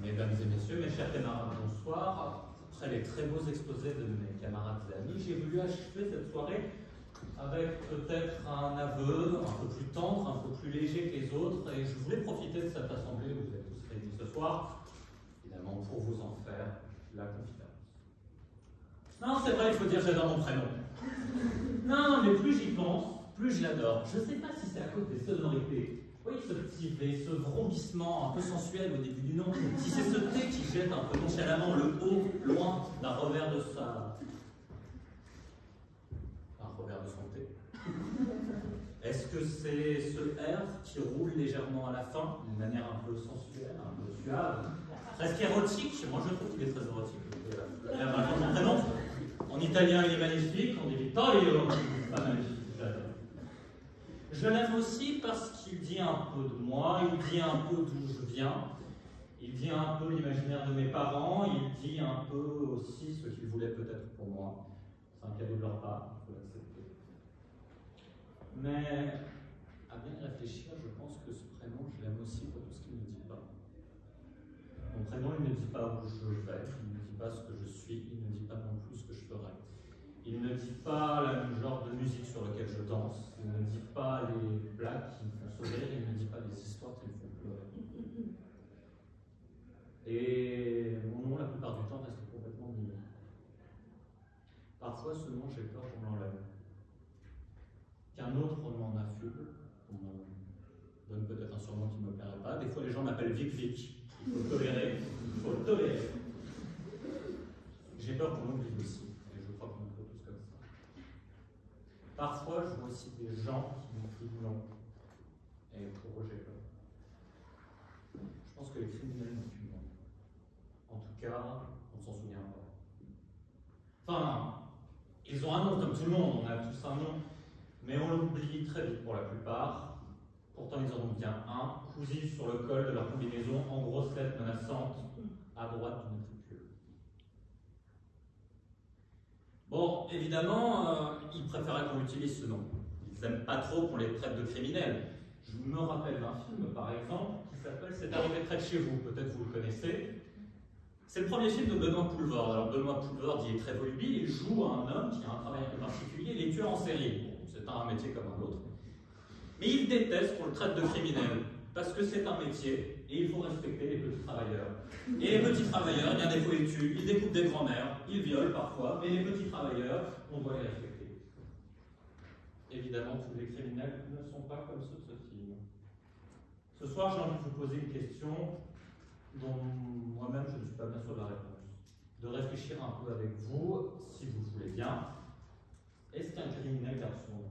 Mesdames et messieurs, mes chers camarades, bonsoir. Après les très beaux exposés de mes camarades et amis, j'ai voulu achever cette soirée avec peut-être un aveu un peu plus tendre, un peu plus léger que les autres, et je voulais profiter de cette assemblée où vous êtes tous réunis ce soir, évidemment pour vous en faire la confidence. Non, c'est vrai, il faut dire que j'adore mon prénom. Non, mais plus j'y pense, plus je l'adore. Je ne sais pas si c'est à cause des sonorités. Vous voyez ce petit V, ce vrombissement un peu sensuel au début du nom, si c'est ce T qui jette un peu nonchalamment le haut, loin d'un revers de sa... un revers de son T. Est-ce que c'est ce R qui roule légèrement à la fin, d'une manière un peu sensuelle, un peu suave, presque érotique? Moi je trouve qu'il est très érotique. Il a vraiment son prénom. En italien il est magnifique, on dit Vittorio, pas magnifique. Je l'aime aussi parce qu'il dit un peu de moi, il dit un peu d'où je viens, il dit un peu l'imaginaire de mes parents, il dit un peu aussi ce qu'ils voulaient peut-être pour moi. C'est un cadeau de leur part, il faut l'accepter. Mais à bien réfléchir, je pense que ce prénom, je l'aime aussi pour tout ce qu'il ne dit pas. Mon prénom, il ne dit pas où je vais, il ne dit pas ce que je suis, il ne dit pas non plus ce que je ferai. Il ne dit pas le genre de musique sur lequel je danse, il ne dit pas les blagues qui me font sourire, il ne dit pas les histoires qui me font pleurer. Et mon nom, la plupart du temps, reste complètement muet. Parfois, ce nom, j'ai peur qu'on l'enlève. Qu'un autre m'en affuble, qu'on me donne peut-être un surnom qui ne me plairait pas. Des fois, les gens m'appellent Vic Vic. Il faut le tolérer. Il faut le tolérer. J'ai peur qu'on l'oublie aussi. Parfois, je vois aussi des gens qui m'écrivent non. Et pour eux, j'ai peur. Je pense que les criminels n'ont plus non. En tout cas, on ne s'en souvient pas. Enfin, ils ont un nom comme tout le monde, on a tous un nom. Mais on l'oublie très vite pour la plupart. Pourtant, ils en ont bien un, cousu sur le col de leur combinaison, en grosses lettres menaçantes, à droite du matricule. Bon, évidemment, ils préféraient qu'on utilise ce nom. Ils n'aiment pas trop qu'on les traite de criminels. Je me rappelle d'un film, par exemple, qui s'appelle « C'est arrivé près de chez vous », peut-être vous le connaissez. C'est le premier film de Benoît Poelvoorde. Alors Benoît Poelvoorde, il est très volubile, il joue un homme qui a un travail un peu particulier, il est tueur en série. Bon, c'est un métier comme un autre. Mais il déteste qu'on le traite de criminel, parce que c'est un métier, et il faut respecter les petits travailleurs. Et les petits travailleurs, eh bien des fois ils tuent, ils découpent des grands-mères, ils violent parfois, mais les petits travailleurs, on doit les respecter. Évidemment, tous les criminels ne sont pas comme ceux de ce film. Ce soir, j'ai envie de vous poser une question dont moi-même je ne suis pas bien sûr de la réponse. De réfléchir un peu avec vous, si vous voulez bien. Est-ce qu'un criminel garde son nom?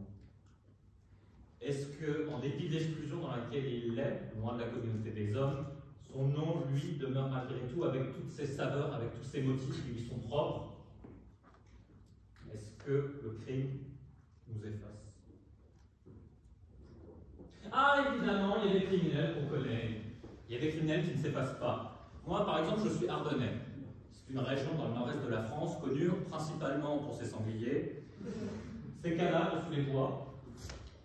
Est-ce qu'en dépit de l'exclusion dans laquelle il est, loin de la communauté des hommes, son nom, lui, demeure malgré tout avec toutes ses saveurs, avec tous ses motifs qui lui sont propres? Est-ce que le crime nous efface? Ah, évidemment, il y a des criminels qu'on connaît. Il y a des criminels qui ne s'effacent pas. Moi, par exemple, je suis ardennais. C'est une région dans le nord-est de la France, connue principalement pour ses sangliers, ses cadavres sous les bois,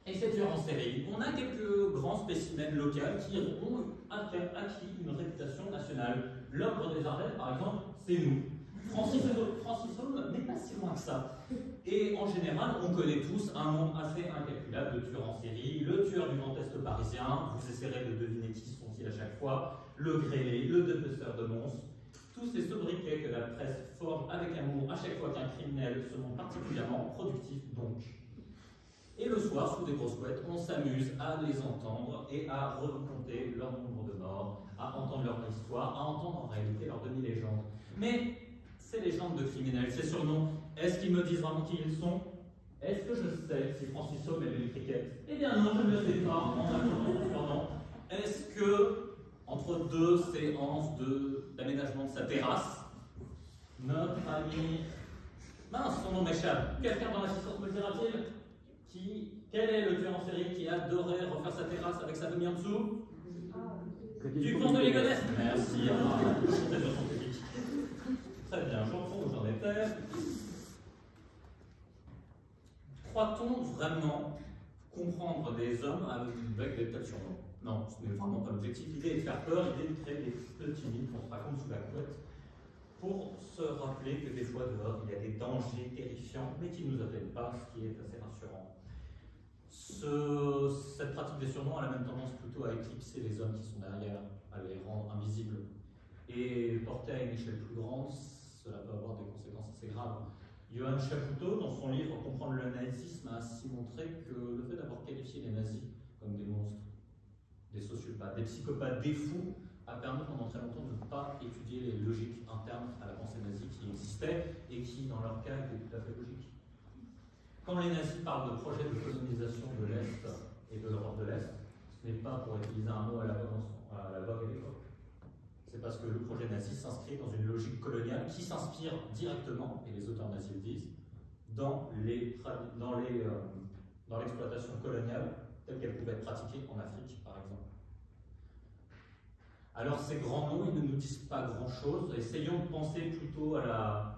et ses tueurs en série. On a quelques grands spécimens locaux qui ont acquis une réputation nationale. L'ogre des Ardennes, par exemple, c'est nous. Francis Holm n'est pas si loin que ça. Et en général, on connaît tous un nombre assez incalculable de tueurs en série. Le tueur du Grand Est parisien, vous essaierez de deviner qui sont-ils à chaque fois. Le grêlé, le dépeceur de monstres. Tous ces sobriquets que la presse forge avec amour à chaque fois qu'un criminel se montre particulièrement productif, donc. Et le soir, sous des grosses couettes, on s'amuse à les entendre et à raconter leur nombre de morts, à entendre leur histoire, à entendre en réalité leur demi-légende. Mais ces légendes de criminels, ces surnoms, est-ce qu'ils me disent vraiment qui ils sont? Est-ce que je sais si Francis Holm aimait le cricket? Eh bien non, je ne le sais pas en attendant son surnom. Est-ce que, entre deux séances d'aménagement de sa terrasse, notre ami... Mince, son nom m'échappe. Quelqu'un dans l'assistance me le dira-t-il? Quel est le tueur en série qui adorait refaire sa terrasse avec sa demi en dessous? Du pont de Ligonnès. Merci, je suis sur son public. Très bien, je reprends où j'en étais. Croit-on vraiment comprendre des hommes avec des tels surnoms? Non, ce n'est vraiment pas l'objectif. L'idée est de faire peur, l'idée est de créer des petits mythes qu'on se raconte sous la couette pour se rappeler que des fois dehors, il y a des dangers terrifiants, mais qui ne nous appellent pas, ce qui est assez rassurant. Cette pratique des surnoms a la même tendance plutôt à éclipser les hommes qui sont derrière, à les rendre invisibles. Et porté à une échelle plus grande, cela peut avoir des conséquences assez graves. Johann Chapoutot, dans son livre Comprendre le nazisme, a ainsi montré que le fait d'avoir qualifié les nazis comme des monstres, des sociopathes, des psychopathes, des fous, a permis pendant très longtemps de ne pas étudier les logiques internes à la pensée nazie qui existaient et qui, dans leur cas, étaient tout à fait logiques. Quand les nazis parlent de projet de colonisation de l'Est et de l'Europe de l'Est, ce n'est pas pour utiliser un mot à la vogue à l'époque. C'est parce que le projet nazi s'inscrit dans une logique coloniale qui s'inspire directement, et les auteurs nazis le disent, dans l'exploitation coloniale telle qu'elle pouvait être pratiquée en Afrique, par exemple. Alors ces grands mots, ils ne nous disent pas grand-chose. Essayons de penser plutôt à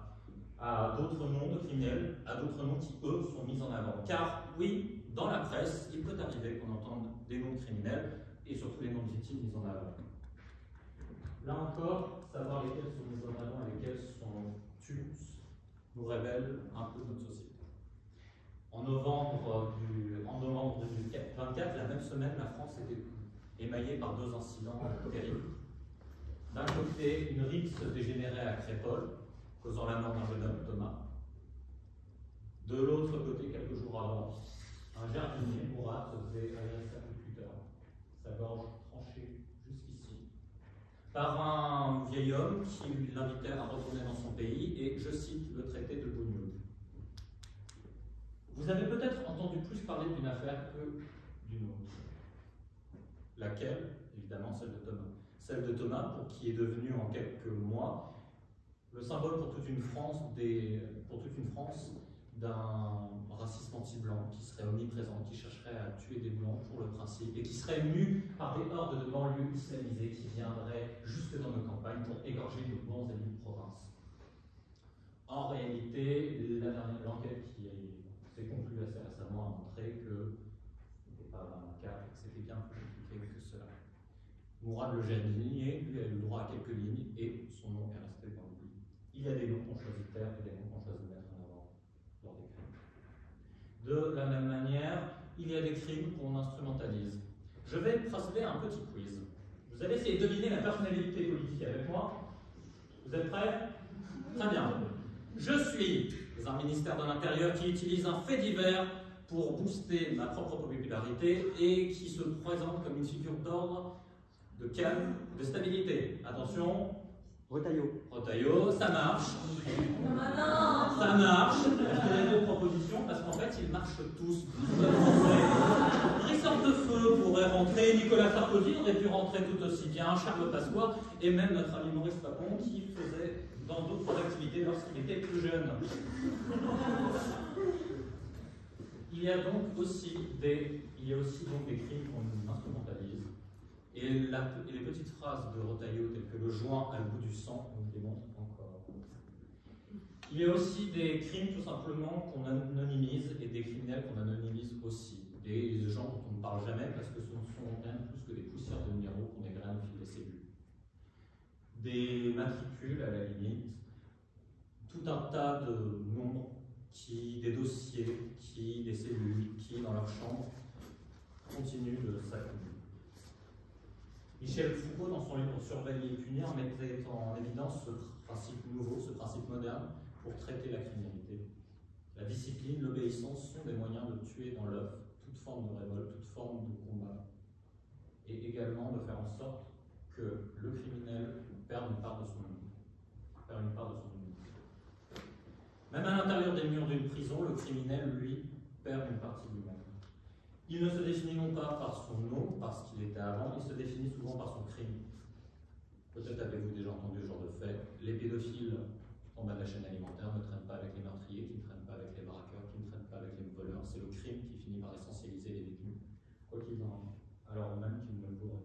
d'autres noms de criminels, à d'autres noms qui, eux, sont mis en avant. Car, oui, dans la presse, il peut arriver qu'on entende des noms de criminels, et surtout les noms de victimes mis en avant. Là encore, savoir lesquels sont mis en avant et lesquels sont tus nous révèle un peu notre société. En novembre du 24, la même semaine, la France était émaillée par deux incidents terribles. D'un côté, une rixe dégénérée à Crépol, causant la mort d'un jeune homme, Thomas. De l'autre côté, quelques jours avant, un jardinier, Mourad, se faisait agresser à Twitter, sa gorge tranchée jusqu'ici, par un vieil homme qui l'invitait à retourner dans son pays et, je cite, le traité de Bougnoul. Vous avez peut-être entendu plus parler d'une affaire que d'une autre. Laquelle? Évidemment, celle de Thomas. Celle de Thomas, pour qui est devenue en quelques mois le symbole pour toute une France d'un racisme anti-blanc qui serait omniprésent, qui chercherait à tuer des blancs pour le principe et qui serait mu par des hordes de banlieues islamisées qui viendraient jusque dans nos campagnes pour égorger nos bons amis de province. En réalité, l'enquête qui s'est conclue assez récemment a montré que ce n'était pas un cas et que c'était bien plus compliqué que cela. Mourad le jardinier, lui, a eu le droit à quelques lignes et son nom est resté dans l'oubli. Il y a des noms qu'on choisit de taire et des noms qu'on choisit de mettre en avant lors des crimes. De la même manière, il y a des crimes qu'on instrumentalise. Je vais procéder à un petit quiz. Vous allez essayer de deviner la personnalité politique avec moi. Vous êtes prêts? Très bien. Je suis un ministère de l'Intérieur qui utilise un fait divers pour booster ma propre popularité et qui se présente comme une figure d'ordre, de calme, de stabilité. Attention. Retailleau. Retailleau, ça marche. Ça marche. Je fais deux propositions parce qu'en fait, ils marchent tous. Rissort de Feu pourrait rentrer, Nicolas Sarkozy aurait pu rentrer tout aussi bien, Charles Pasqua et même notre ami Maurice Papon qui faisait dans d'autres activités lorsqu'il était plus jeune. Il y a aussi des crimes qu'on instrumentalise. Et les petites phrases de Retailleau, telles que le joint a le goût du sang, nous démontrent encore. Il y a aussi des crimes tout simplement qu'on anonymise et des criminels qu'on anonymise aussi. Des gens dont on ne parle jamais parce que ce ne sont rien de plus que des poussières de numéros qu'on égrène au fil des cellules. Des matricules à la limite, tout un tas de nombres, des dossiers, des cellules, qui dans leur chambre continuent de s'accumuler. Michel Foucault, dans son livre Surveiller et punir, mettait en évidence ce principe nouveau, ce principe moderne, pour traiter la criminalité. La discipline, l'obéissance sont des moyens de tuer dans l'œuf toute forme de révolte, toute forme de combat, et également de faire en sorte que le criminel perde une part de son humanité. Même à l'intérieur des murs d'une prison, le criminel, lui, perd une partie de lui-même. Il ne se définit non pas par son nom, parce qu'il était avant, il se définit souvent par son crime. Peut-être avez-vous déjà entendu ce genre de fait. Les pédophiles en bas de la chaîne alimentaire ne traînent pas avec les meurtriers, qui ne traînent pas avec les braqueurs, qui ne traînent pas avec les voleurs. C'est le crime qui finit par essentialiser les détenus, quoi qu'ils en alors même qu'ils ne le voudraient pas.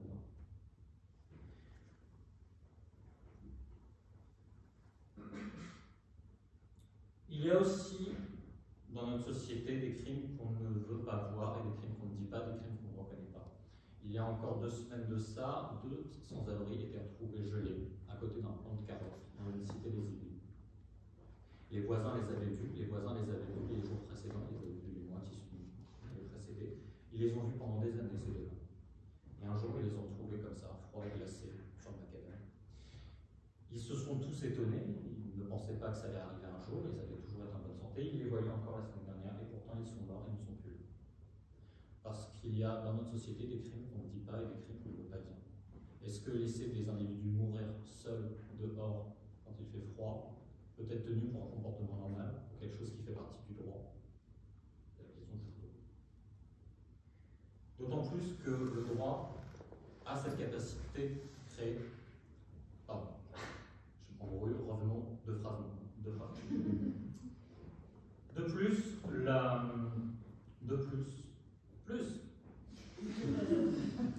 Il y a aussi, dans notre société, des crimes qu'on ne veut pas voir et des crimes qu'on ne dit pas, des crimes qu'on ne reconnaît pas. Il y a encore 2 semaines de ça, 2 sans-abri étaient retrouvés gelés à côté d'un plant de carottes dans une cité des îles. Les voisins les avaient vus les jours précédents, ils avaient vus les mois qui avaient précédé. Ils les ont vus pendant des années, ces deux-là. Et un jour, ils les ont trouvés comme ça, froids et glacés, sur le macadam. Ils se sont tous étonnés, ils ne pensaient pas que ça allait arriver un jour, ils allaient toujours être en bonne santé. Ils les voyaient encore la semaine dernière, et pourtant ils sont morts et ne sont plus là. Parce qu'il y a dans notre société des crimes qu'on ne dit pas et des crimes qu'on ne veut pas dire. Est-ce que laisser des individus mourir seuls dehors quand il fait froid peut être tenu pour un comportement normal, pour quelque chose qui fait partie du droit? C'est la question que je pose. D'autant plus que le droit a cette capacité de créer. Pardon. En gros, revenons deux phrases. De plus,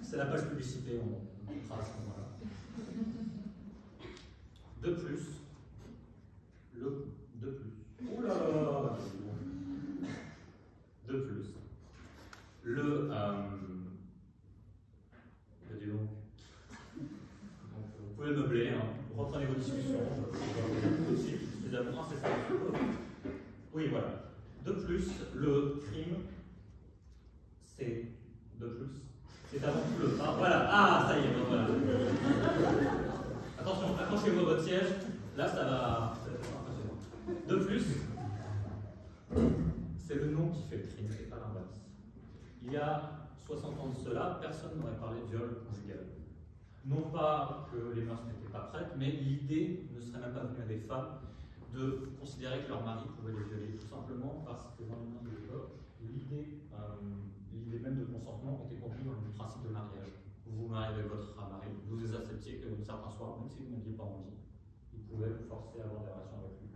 c'est la page publicité, on trace, voilà. De plus, oh là là, de plus, dis donc. Vous pouvez meubler, hein. Reprenez vos discussions, je aussi, suffisamment, c'est ça. Oui, voilà. De plus, le crime, c'est de plus. C'est avant tout le pas. Voilà, ah, ça y est, voilà. Attention, accrochez-vous à votre siège, là ça va être impressionnant. De plus, c'est le nom qui fait le crime, et pas l'inverse. Il y a 60 ans de cela, personne n'aurait parlé de viol conjugal. Non pas que les mœurs n'étaient pas prêtes, mais l'idée ne serait même pas venue à des femmes de considérer que leur mari pouvait les violer, tout simplement parce que dans les mains de l'époque, l'idée même de consentement était contenue dans le principe de mariage. Vous vous mariez avec votre mari, vous les acceptiez qu'un certain soir, même si vous n'aviez pas envie, il pouvait vous forcer à avoir des relations avec lui.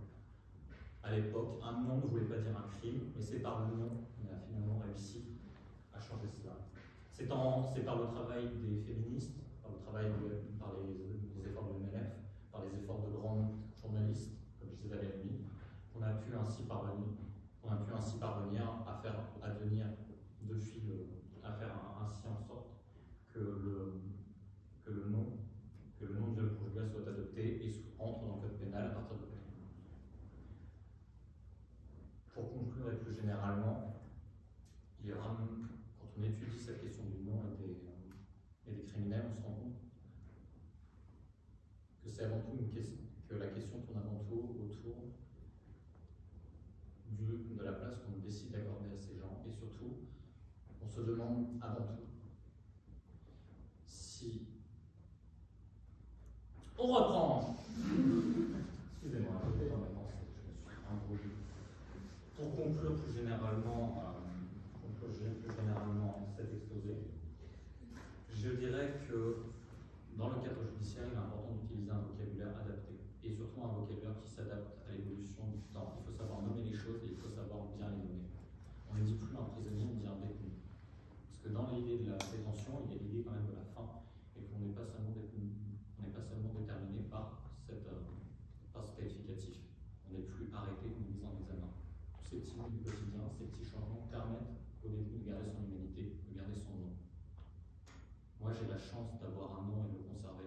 À l'époque, un nom ne voulait pas dire un crime, mais c'est par le nom qu'on a finalement réussi à changer cela. C'est par le travail des féministes, par les efforts de l'MLF, par les efforts de grands journalistes, comme je disais à la nuit, qu'on a pu ainsi parvenir à faire advenir à faire ainsi en sorte que le nom de viol conjugal soit adopté et entre dans le code pénal à partir de 2012. Pour conclure et plus généralement, quand on étudie cette question du nom et des criminels, on se rend compte que c'est avant tout que la question tourne avant tout autour de la place qu'on décide d'accorder à ces gens, et surtout, on se demande avant tout si on reprend. Excusez-moi, j'étais dans mes pensées, je me suis embrouillé. Pour conclure plus généralement cet exposé, je dirais que dans le cadre judiciaire, il est important d'utiliser un vocabulaire adapté, et surtout un vocabulaire qui s'adapte à l'évolution du temps. Il faut savoir nommer les choses et il faut savoir bien les nommer. On ne dit plus un prisonnier, on dit un détenu. Parce que dans l'idée de la détention, il y a l'idée quand même de la fin, et qu'on n'est pas seulement déterminé par ce qualificatif. On n'est plus arrêté, on est mis en examen. Tous ces petits mots du quotidien, ces petits changements permettent au détenu de garder son humanité, de garder son nom. Moi, j'ai la chance d'avoir un nom et de le conserver.